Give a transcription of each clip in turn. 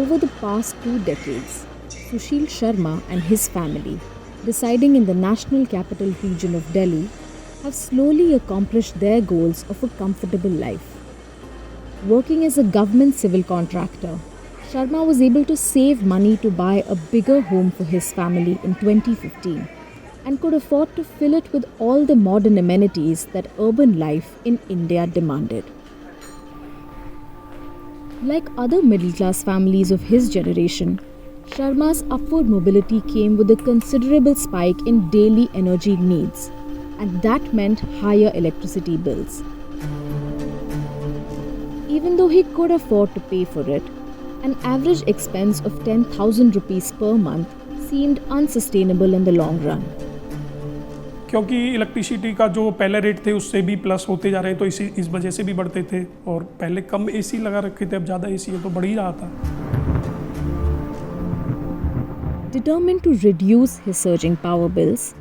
Over the past 2 decades, Sushil Sharma and his family, residing in the National Capital Region of Delhi, have slowly accomplished their goals of a comfortable life. Working as a government civil contractor, Sharma was able to save money to buy a bigger home for his family in 2015 and could afford to fill it with all the modern amenities that urban life in India demanded. Like other middle-class families of his generation, Sharma's upward mobility came with a considerable spike in daily energy needs, and that meant higher electricity bills. Even though he could afford to pay for it, an average expense of 10,000 rupees per month seemed unsustainable in the long run. क्योंकि electricity का जो पहले rate थे उससे भी plus होते जा रहे हैं, तो इस वजह से भी बढ़ते थे। और पहले कम एसी लगा रखे थे, अब ज़्यादा एसी है तो बढ़ ही रहा था। Determined to reduce his surging power bills,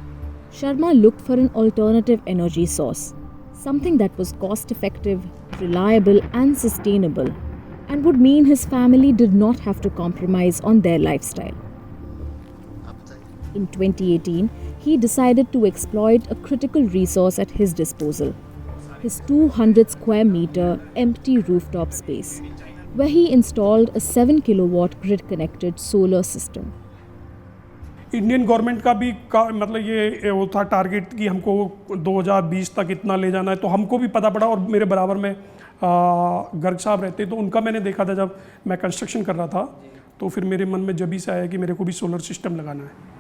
Sharma looked for an alternative energy source, something that was cost-effective, reliable and sustainable, and would mean his family did not have to compromise on their lifestyle. In 2018, he decided to exploit a critical resource at his disposal, his 200 square meter empty rooftop space, where he installed a 7 kilowatt grid-connected solar system. Indian government का भी मतलब ये वो था target कि हमको 2020 तक इतना ले जाना है, तो हमको भी पता पड़ा। और मेरे बराबर में गर्ग साहब रहते, तो उनका मैंने देखा था जब मैं कंस्ट्रक्शन कर रहा था, तो फिर मेरे मन में जब ही से आया कि मेरे को भी सोलर सिस्टम लगाना है।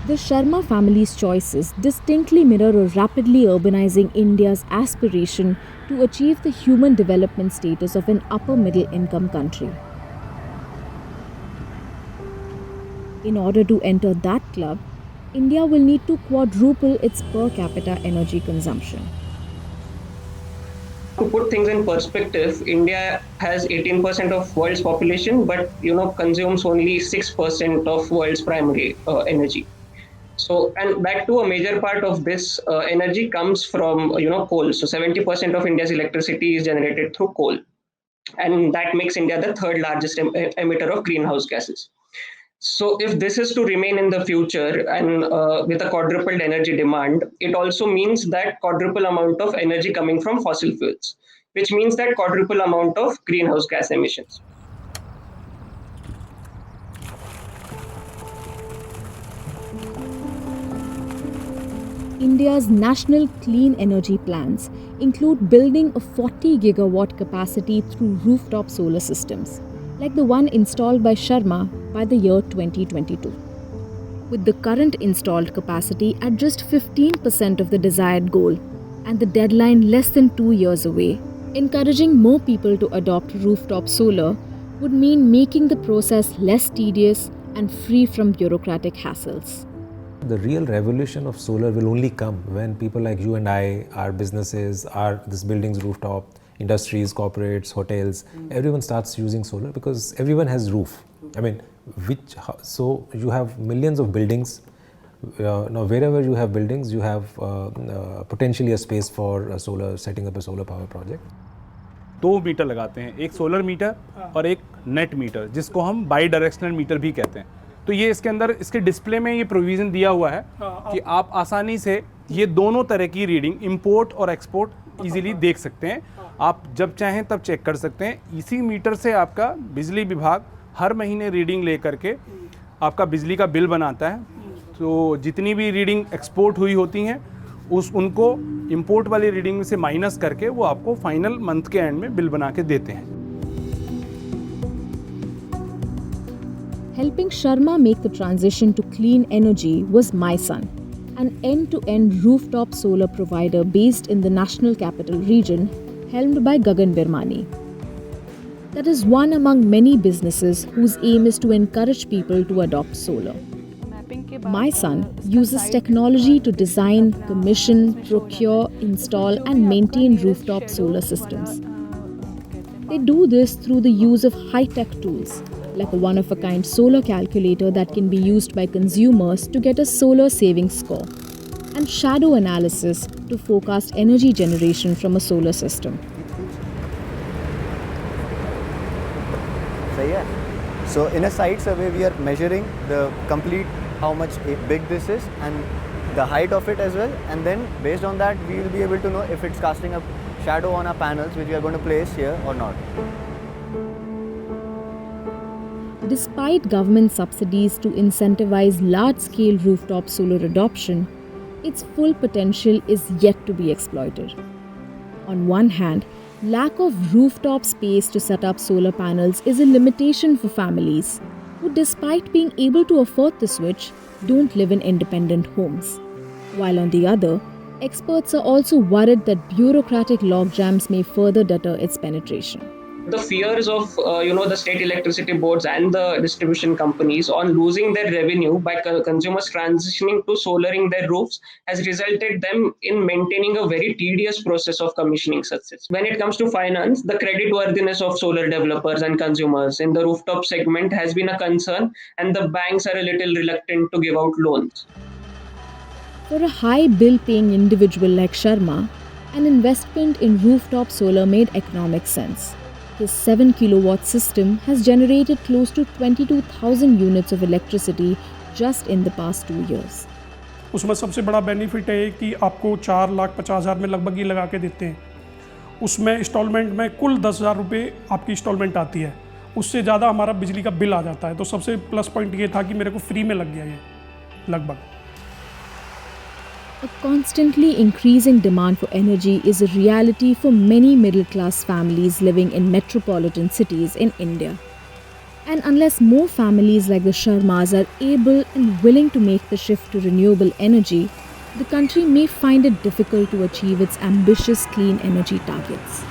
The Sharma family's choices distinctly mirror a rapidly urbanizing India's aspiration to achieve the human development status of an upper middle income country. In order to enter that club, India will need to quadruple its per capita energy consumption. To put things in perspective, India has 18% of world's population, but consumes only 6% of world's primary energy. So, and back to a major part of this energy comes from coal. So 70% of India's electricity is generated through coal, and that makes India the third largest emitter of greenhouse gases. So if this is to remain in the future and with a quadrupled energy demand, it also means that quadruple amount of energy coming from fossil fuels, which means that quadruple amount of greenhouse gas emissions. India's national clean energy plans include building a 40 gigawatt capacity through rooftop solar systems, like the one installed by Sharma by the year 2022. With the current installed capacity at just 15% of the desired goal and the deadline less than 2 years away, encouraging more people to adopt rooftop solar would mean making the process less tedious and free from bureaucratic hassles. The real revolution of solar will only come when people like you and I, our businesses, this building's rooftop, industries, corporates, hotels, everyone starts using solar because everyone has roof. I mean, so you have millions of buildings. Now, wherever you have buildings, you have potentially a space for setting up a solar power project. 2 metre लगाते हैं, एक solar metre और एक net metre, जिसको हम by directional metre भी कहते हैं। तो ये इसके अंदर इसके डिस्प्ले में ये प्रोविज़न दिया हुआ है कि आप आसानी से ये दोनों तरह की रीडिंग इंपोर्ट और एक्सपोर्ट इजीली देख सकते हैं। आप जब चाहें तब चेक कर सकते हैं। इसी मीटर से आपका बिजली विभाग हर महीने रीडिंग ले करके आपका बिजली का बिल बनाता है। तो जितनी भी रीडिंग एक्सपोर्ट हुई होती हैं उनको इंपोर्ट वाली रीडिंग में से माइनस करके वो आपको फाइनल मंथ के एंड में बिल बना के देते हैं। Helping Sharma make the transition to clean energy was MySun, an end-to-end rooftop solar provider based in the National Capital Region, helmed by Gagan Birmani. That is one among many businesses whose aim is to encourage people to adopt solar. MySun uses technology to design, commission, procure, install and maintain rooftop solar systems. They do this through the use of high-tech tools, like a one-of-a-kind solar calculator that can be used by consumers to get a solar savings score, and shadow analysis to forecast energy generation from a solar system. So yeah. So in a site survey, we are measuring the complete how much big this is and the height of it as well, and then based on that we will be able to know if it's casting a shadow on our panels which we are going to place here or not. Despite government subsidies to incentivize large-scale rooftop solar adoption, its full potential is yet to be exploited. On one hand, lack of rooftop space to set up solar panels is a limitation for families who, despite being able to afford the switch, don't live in independent homes. While on the other, experts are also worried that bureaucratic logjams may further deter its penetration. The fears of the state electricity boards and the distribution companies on losing their revenue by consumers transitioning to solaring their roofs has resulted them in maintaining a very tedious process of commissioning success. When it comes to finance, the creditworthiness of solar developers and consumers in the rooftop segment has been a concern, and the banks are a little reluctant to give out loans. For a high bill-paying individual like Sharma, an investment in rooftop solar made economic sense. His 7 kilowatt system has generated close to 22,000 units of electricity just in the past 2 years. उसमें सबसे बड़ा benefit है कि आपको 4,50,000 में लगभग ही लगा के देते हैं। उसमें इंस्टॉलमेंट में कुल 10,000 रुपये आपकी इंस्टॉलमेंट आती है, उससे ज़्यादा हमारा बिजली का बिल आ जाता है। तो सबसे प्लस पॉइंट ये था कि मेरे को फ्री में लग गया ये लगभग। A constantly increasing demand for energy is a reality for many middle-class families living in metropolitan cities in India. And unless more families like the Sharmas are able and willing to make the shift to renewable energy, the country may find it difficult to achieve its ambitious clean energy targets.